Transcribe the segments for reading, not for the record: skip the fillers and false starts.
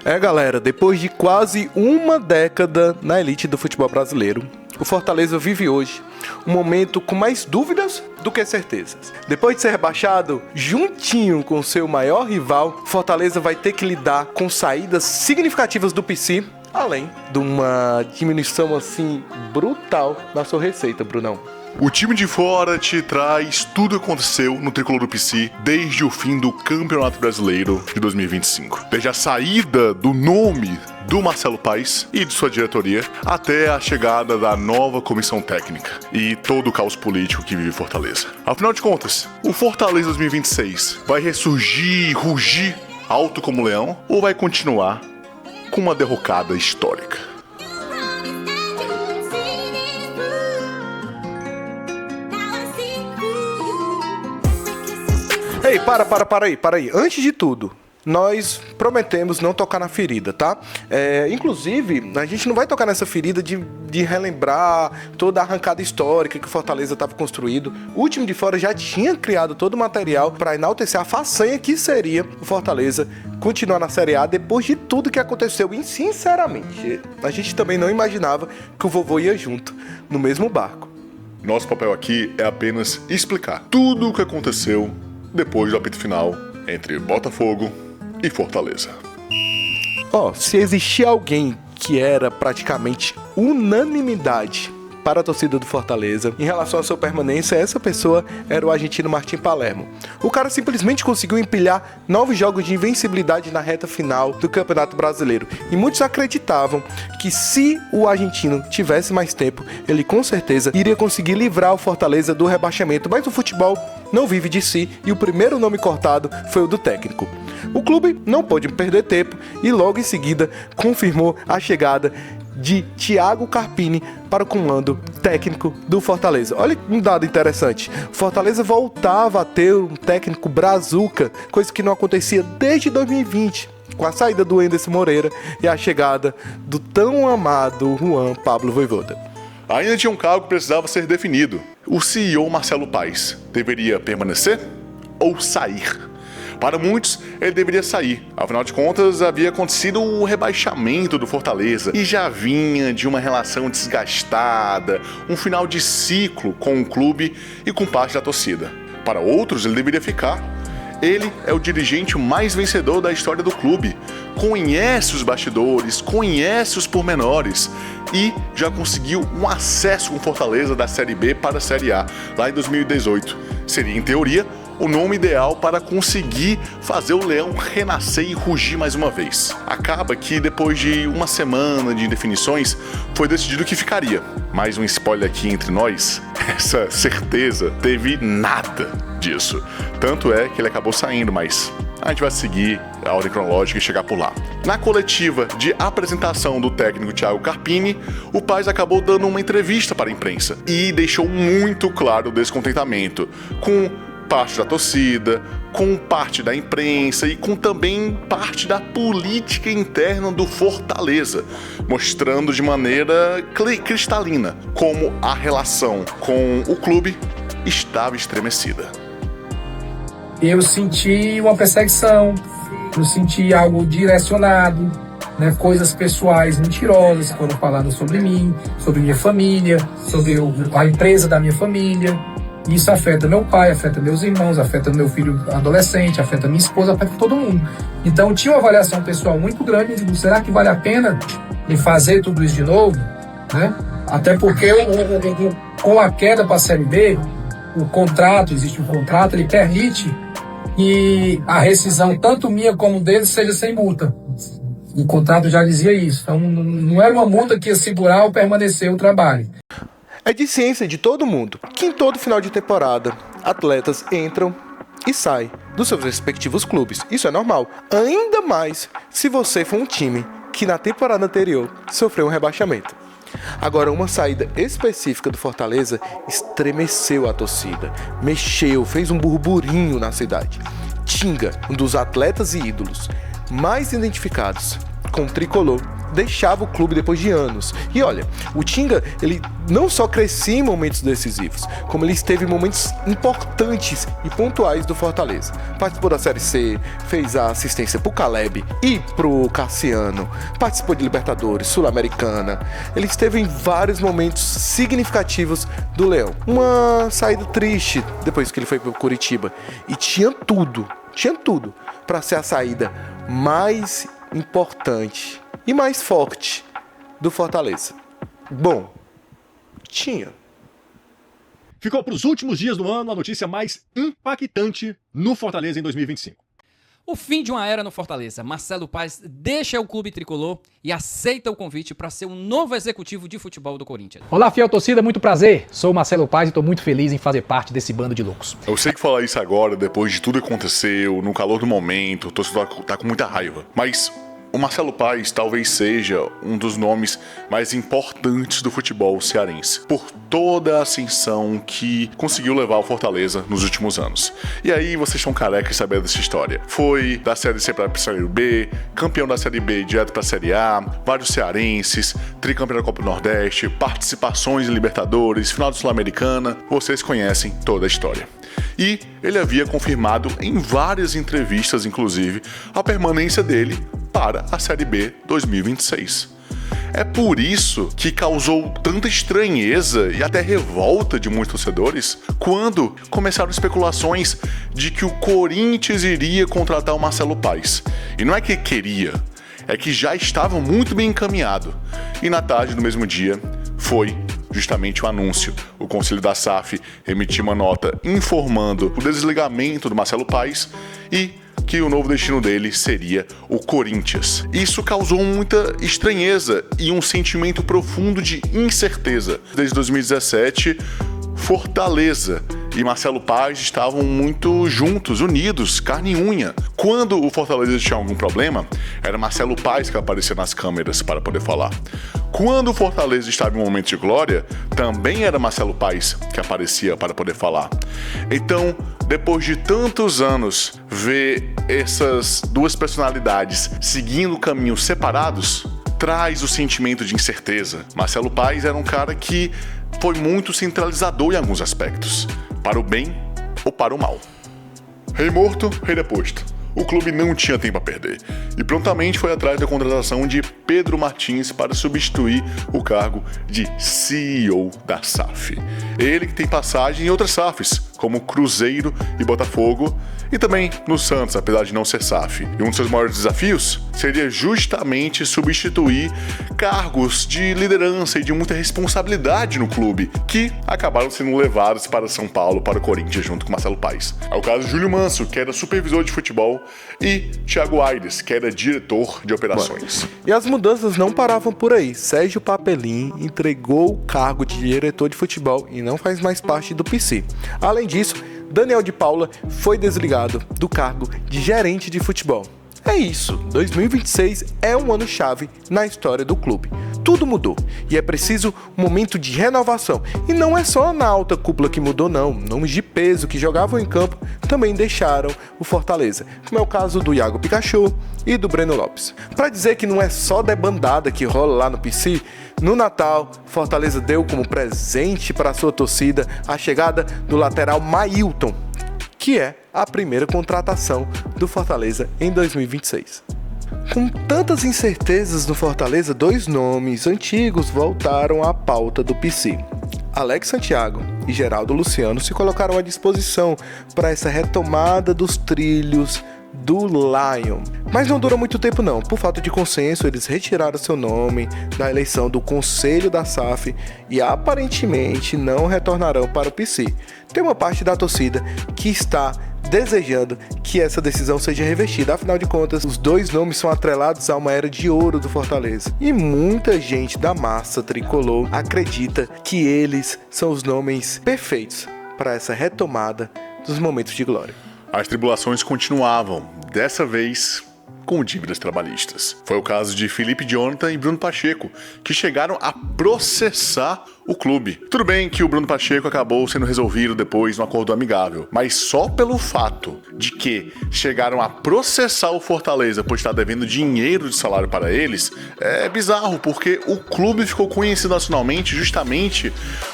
Galera, depois de quase uma década na elite do futebol brasileiro, o Fortaleza vive hoje um momento com mais dúvidas do que certezas. Depois de ser rebaixado, juntinho com seu maior rival, Fortaleza vai ter que lidar com saídas significativas do PC, além de uma diminuição assim brutal na sua receita, Brunão. O time de fora te traz tudo o que aconteceu no tricolor do PC desde o fim do Campeonato Brasileiro de 2025. Desde a saída do nome do Marcelo Paes e de sua diretoria, até a chegada da nova comissão técnica e todo o caos político que vive Fortaleza. Afinal de contas, o Fortaleza 2026 vai ressurgir e rugir alto como leão ou vai continuar com uma derrocada histórica? Ei, para aí. Antes de tudo, nós prometemos não tocar na ferida, tá? Inclusive, a gente não vai tocar nessa ferida de relembrar toda a arrancada histórica que o Fortaleza estava construído. O time de fora já tinha criado todo o material para enaltecer a façanha que seria o Fortaleza continuar na Série A depois de tudo que aconteceu. E, sinceramente, a gente também não imaginava que o vovô ia junto, no mesmo barco. Nosso papel aqui é apenas explicar tudo o que aconteceu depois do apito final entre Botafogo e Fortaleza. Se existia alguém que era praticamente unanimidade para a torcida do Fortaleza em relação à sua permanência, essa pessoa era o argentino Martín Palermo. O cara simplesmente conseguiu empilhar 9 jogos de invencibilidade na reta final do Campeonato Brasileiro. E muitos acreditavam que se o argentino tivesse mais tempo, ele com certeza iria conseguir livrar o Fortaleza do rebaixamento. Mas o futebol não vive de si e o primeiro nome cortado foi o do técnico. O clube não pôde perder tempo e logo em seguida confirmou a chegada de Thiago Carpini para o comando técnico do Fortaleza. Olha um dado interessante. Fortaleza voltava a ter um técnico brazuca, coisa que não acontecia desde 2020, com a saída do Anderson Moreira e a chegada do tão amado Juan Pablo Vojvoda. Ainda tinha um cargo que precisava ser definido. O CEO Marcelo Paes deveria permanecer ou sair? Para muitos, ele deveria sair. Afinal de contas, havia acontecido o rebaixamento do Fortaleza e já vinha de uma relação desgastada, um final de ciclo com o clube e com parte da torcida. Para outros, ele deveria ficar. Ele é o dirigente mais vencedor da história do clube. Conhece os bastidores, conhece os pormenores e já conseguiu um acesso com Fortaleza da Série B para a Série A, lá em 2018. Seria, em teoria, o nome ideal para conseguir fazer o leão renascer e rugir mais uma vez. Acaba que depois de uma semana de indefinições, foi decidido que ficaria. Mais um spoiler aqui entre nós, essa certeza teve nada disso. Tanto é que ele acabou saindo, mas a gente vai seguir a ordem cronológica e chegar por lá. Na coletiva de apresentação do técnico Thiago Carpini, o Paes acabou dando uma entrevista para a imprensa e deixou muito claro o descontentamento com parte da torcida, com parte da imprensa e com também parte da política interna do Fortaleza, mostrando de maneira cristalina como a relação com o clube estava estremecida. Eu senti uma perseguição, eu senti algo direcionado, coisas pessoais mentirosas foram faladas sobre mim, sobre minha família, sobre a empresa da minha família. Isso afeta meu pai, afeta meus irmãos, afeta meu filho adolescente, afeta minha esposa, afeta todo mundo. Então tinha uma avaliação pessoal muito grande, eu digo, será que vale a pena me fazer tudo isso de novo? Até porque com a queda para a Série B, existe um contrato, ele permite que a rescisão, tanto minha como deles, seja sem multa. O contrato já dizia isso. Então não era uma multa que ia segurar ou permanecer o trabalho. É de ciência de todo mundo que em todo final de temporada, atletas entram e saem dos seus respectivos clubes. Isso é normal. Ainda mais se você for um time que na temporada anterior sofreu um rebaixamento. Agora, uma saída específica do Fortaleza estremeceu a torcida, mexeu, fez um burburinho na cidade. Tinga, um dos atletas e ídolos mais identificados com o tricolor, deixava o clube depois de anos. E olha, o Tinga, ele não só crescia em momentos decisivos, como ele esteve em momentos importantes e pontuais do Fortaleza. Participou da Série C, fez a assistência pro Caleb e pro Cassiano, participou de Libertadores, Sul-Americana. Ele esteve em vários momentos significativos do Leão. Uma saída triste depois que ele foi pro Curitiba. E tinha tudo para ser a saída mais importante e mais forte do Fortaleza. Bom, tinha. Ficou para os últimos dias do ano a notícia mais impactante no Fortaleza em 2025. O fim de uma era no Fortaleza. Marcelo Paes deixa o clube tricolor e aceita o convite para ser o novo executivo de futebol do Corinthians. Olá, fiel torcida, muito prazer. Sou o Marcelo Paes e estou muito feliz em fazer parte desse bando de loucos. Eu sei que falar isso agora, depois de tudo que aconteceu, no calor do momento, o torcedor tá com muita raiva. Mas o Marcelo Paes talvez seja um dos nomes mais importantes do futebol cearense, por toda a ascensão que conseguiu levar o Fortaleza nos últimos anos. E aí vocês estão carecas de saber dessa história. Foi da Série C para a Série B, campeão da Série B direto para a Série A, vários cearenses, tricampeão da Copa do Nordeste, participações em Libertadores, final da Sul-Americana. Vocês conhecem toda a história. E ele havia confirmado em várias entrevistas, inclusive, a permanência dele para a Série B 2026. É por isso que causou tanta estranheza e até revolta de muitos torcedores quando começaram especulações de que o Corinthians iria contratar o Marcelo Paes. E não é que queria, é que já estava muito bem encaminhado. E na tarde do mesmo dia foi justamente o anúncio. O Conselho da SAF emitiu uma nota informando o desligamento do Marcelo Paes e que o novo destino dele seria o Corinthians. Isso causou muita estranheza e um sentimento profundo de incerteza. Desde 2017, Fortaleza e Marcelo Paes estavam muito juntos, unidos, carne e unha. Quando o Fortaleza tinha algum problema, era Marcelo Paes que aparecia nas câmeras para poder falar. Quando o Fortaleza estava em um momento de glória, também era Marcelo Paes que aparecia para poder falar. Então, depois de tantos anos, ver essas duas personalidades seguindo caminhos separados, traz o sentimento de incerteza. Marcelo Paes era um cara que foi muito centralizador em alguns aspectos, para o bem ou para o mal. Rei morto, rei deposto. O clube não tinha tempo a perder e prontamente foi atrás da contratação de Pedro Martins para substituir o cargo de CEO da SAF. Ele que tem passagem em outras SAFs, como Cruzeiro e Botafogo, e também no Santos, apesar de não ser SAF. E um dos seus maiores desafios seria justamente substituir cargos de liderança e de muita responsabilidade no clube, que acabaram sendo levados para São Paulo, para o Corinthians, junto com Marcelo Paes. É o caso de Júlio Manso, que era supervisor de futebol, e Thiago Aires, que era diretor de operações. E as mudanças não paravam por aí. Sérgio Papelim entregou o cargo de diretor de futebol e não faz mais parte do PC. Além disso, Daniel de Paula foi desligado do cargo de gerente de futebol. É isso, 2026 é um ano-chave na história do clube. Tudo mudou e é preciso um momento de renovação. E não é só na alta cúpula que mudou não, nomes de peso que jogavam em campo também deixaram o Fortaleza, como é o caso do Iago Pikachu e do Breno Lopes. Para dizer que não é só debandada que rola lá no PC, no Natal, Fortaleza deu como presente para a sua torcida a chegada do lateral Mailton, que é a primeira contratação do Fortaleza em 2026. Com tantas incertezas no Fortaleza, dois nomes antigos voltaram à pauta do PC. Alex Santiago e Geraldo Luciano se colocaram à disposição para essa retomada dos trilhos do Lion. Mas não dura muito tempo não. Por falta de consenso, eles retiraram seu nome da eleição do Conselho da SAF e aparentemente não retornarão para o PC. Tem uma parte da torcida que está desejando que essa decisão seja revestida. Afinal de contas, os dois nomes são atrelados a uma era de ouro do Fortaleza. E muita gente da massa tricolor acredita que eles são os nomes perfeitos para essa retomada dos momentos de glória. As tribulações continuavam, dessa vez com dívidas trabalhistas. Foi o caso de Felipe Jonathan e Bruno Pacheco, que chegaram a processar o clube. Tudo bem que o Bruno Pacheco acabou sendo resolvido depois no acordo amigável, mas só pelo fato de que chegaram a processar o Fortaleza por estar devendo dinheiro de salário para eles, é bizarro, porque o clube ficou conhecido nacionalmente justamente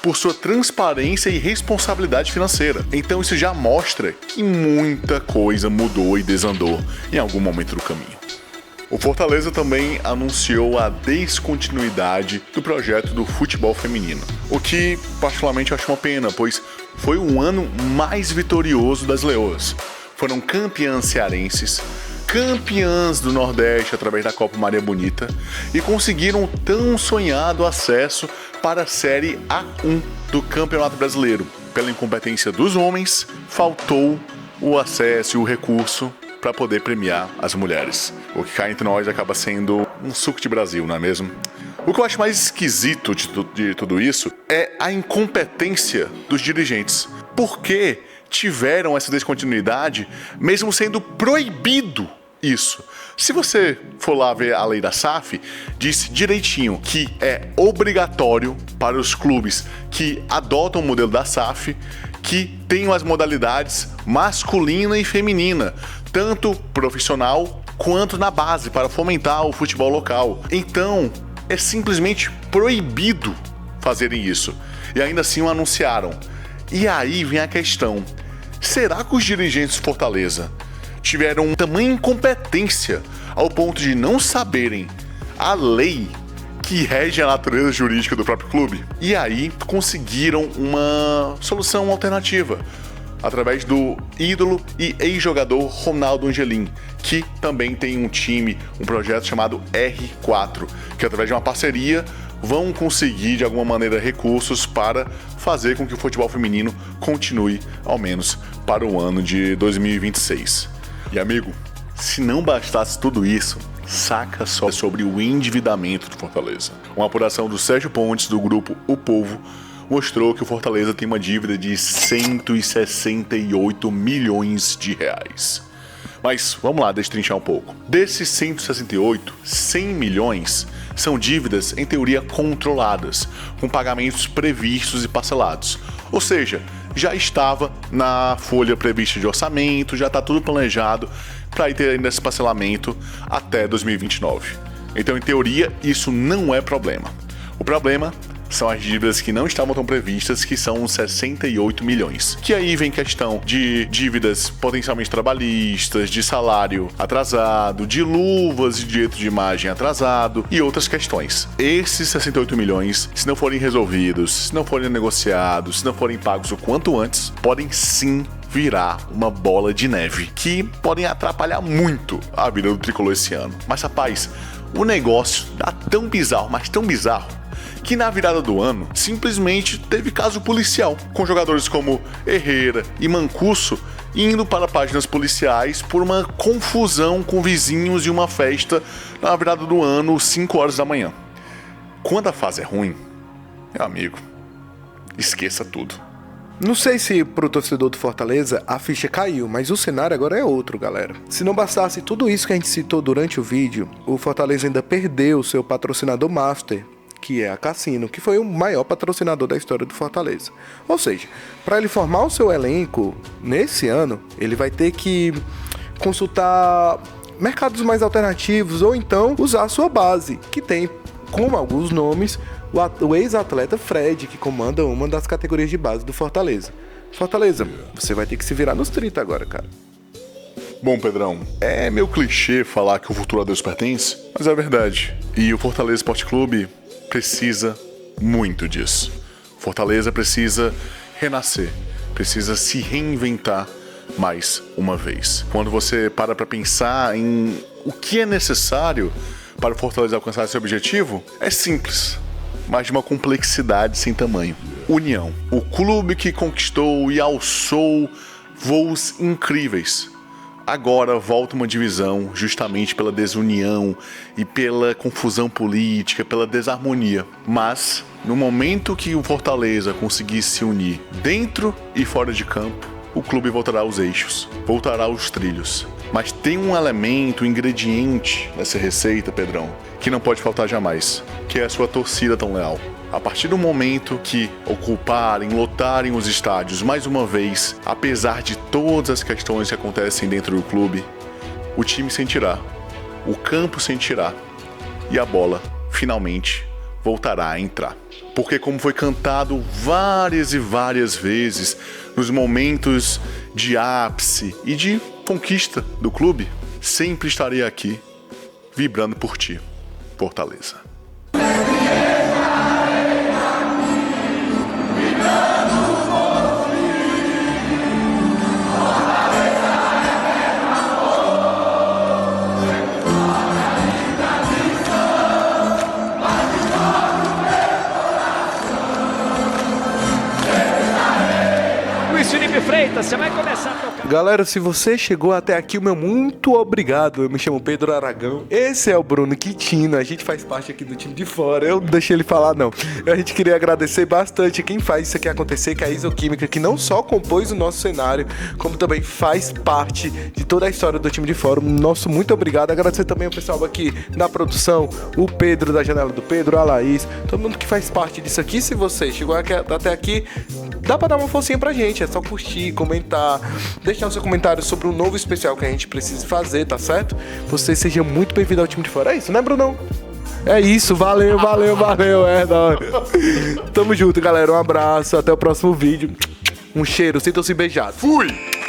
por sua transparência e responsabilidade financeira. Então isso já mostra que muita coisa mudou e desandou em algum momento do caminho. O Fortaleza também anunciou a descontinuidade do projeto do futebol feminino, o que particularmente eu acho uma pena, pois foi um ano mais vitorioso das Leoas. Foram campeãs cearenses, campeãs do Nordeste através da Copa Maria Bonita e conseguiram o tão sonhado acesso para a Série A1 do Campeonato Brasileiro. Pela incompetência dos homens, faltou o acesso e o recurso para poder premiar as mulheres. O que cá entre nós acaba sendo um suco de Brasil, não é mesmo? O que eu acho mais esquisito de tudo isso é a incompetência dos dirigentes. Por que tiveram essa descontinuidade, mesmo sendo proibido isso? Se você for lá ver a lei da SAF, diz direitinho que é obrigatório para os clubes que adotam o modelo da SAF que tenham as modalidades masculina e feminina, tanto profissional quanto na base, para fomentar o futebol local. Então, é simplesmente proibido fazerem isso. E ainda assim o anunciaram. E aí vem a questão: será que os dirigentes de Fortaleza tiveram tamanha incompetência ao ponto de não saberem a lei que rege a natureza jurídica do próprio clube? E aí conseguiram uma solução alternativa através do ídolo e ex-jogador Ronaldo Angelim, que também tem um time, um projeto chamado R4, que através de uma parceria vão conseguir de alguma maneira recursos para fazer com que o futebol feminino continue, ao menos para o ano de 2026. E amigo, se não bastasse tudo isso, saca só sobre o endividamento do Fortaleza. Uma apuração do Sérgio Pontes, do grupo O Povo, mostrou que o Fortaleza tem uma dívida de 168 milhões de reais. Mas vamos lá destrinchar um pouco. Desses 168, 100 milhões são dívidas em teoria controladas, com pagamentos previstos e parcelados. Ou seja, já estava na folha prevista de orçamento, já está tudo planejado para ir ter ainda esse parcelamento até 2029. Então, em teoria, isso não é problema. O problema são as dívidas que não estavam tão previstas, que são uns 68 milhões. Que aí vem questão de dívidas potencialmente trabalhistas, de salário atrasado, de luvas e direito de imagem atrasado e outras questões. Esses 68 milhões, se não forem resolvidos, se não forem negociados, se não forem pagos o quanto antes, podem sim virar uma bola de neve, que podem atrapalhar muito a vida do tricolor esse ano. Mas rapaz, o negócio tá tão bizarro, mas tão bizarro, que na virada do ano, simplesmente teve caso policial, com jogadores como Herrera e Mancuso indo para páginas policiais por uma confusão com vizinhos de uma festa na virada do ano, 5 horas da manhã. Quando a fase é ruim, meu amigo, esqueça tudo. Não sei se pro torcedor do Fortaleza a ficha caiu, mas o cenário agora é outro, galera. Se não bastasse tudo isso que a gente citou durante o vídeo, o Fortaleza ainda perdeu seu patrocinador master, que é a Cassino, que foi o maior patrocinador da história do Fortaleza. Ou seja, para ele formar o seu elenco nesse ano, ele vai ter que consultar mercados mais alternativos ou então usar a sua base, que tem como alguns nomes o ex-atleta Fred, que comanda uma das categorias de base do Fortaleza. Fortaleza, você vai ter que se virar nos 30 agora, cara. Bom, Pedrão, é meio clichê falar que o futuro a Deus pertence, mas é verdade. E o Fortaleza Esporte Clube precisa muito disso. Fortaleza precisa renascer, precisa se reinventar mais uma vez. Quando você para pensar em o que é necessário para o Fortaleza alcançar esse objetivo, é simples, mas de uma complexidade sem tamanho. União. O clube que conquistou e alçou voos incríveis, agora volta uma divisão justamente pela desunião e pela confusão política, pela desarmonia. Mas, no momento que o Fortaleza conseguir se unir dentro e fora de campo, o clube voltará aos eixos, voltará aos trilhos. Mas tem um elemento, um ingrediente nessa receita, Pedrão, que não pode faltar jamais, que é a sua torcida tão leal. A partir do momento que ocuparem, lotarem os estádios mais uma vez, apesar de todas as questões que acontecem dentro do clube, o time sentirá, o campo sentirá e a bola finalmente voltará a entrar. Porque, como foi cantado várias e várias vezes nos momentos de ápice e de conquista do clube, sempre estarei aqui vibrando por ti, Fortaleza. Felipe Freitas, você vai começar a tocar. Galera, se você chegou até aqui, o meu muito obrigado. Eu me chamo Pedro Aragão. Esse é o Bruno Quintino. A gente faz parte aqui do time de fora. Eu não deixei ele falar, não. A gente queria agradecer bastante quem faz isso aqui acontecer, que é a Isoquímica, que não só compôs o nosso cenário, como também faz parte de toda a história do time de fora. Nosso muito obrigado. Agradecer também ao pessoal aqui na produção, o Pedro da Janela do Pedro, a Laís, todo mundo que faz parte disso aqui. Se você chegou até aqui, dá pra dar uma forcinha pra gente. É só curtir, comentar, deixar o seu comentário sobre um novo especial que a gente precisa fazer, tá certo? Você seja muito bem-vindo ao time de fora. É isso, né, Brunão? É isso, valeu, é nóis. Tamo junto, galera, um abraço, até o próximo vídeo. Um cheiro, sintam-se beijados. Fui!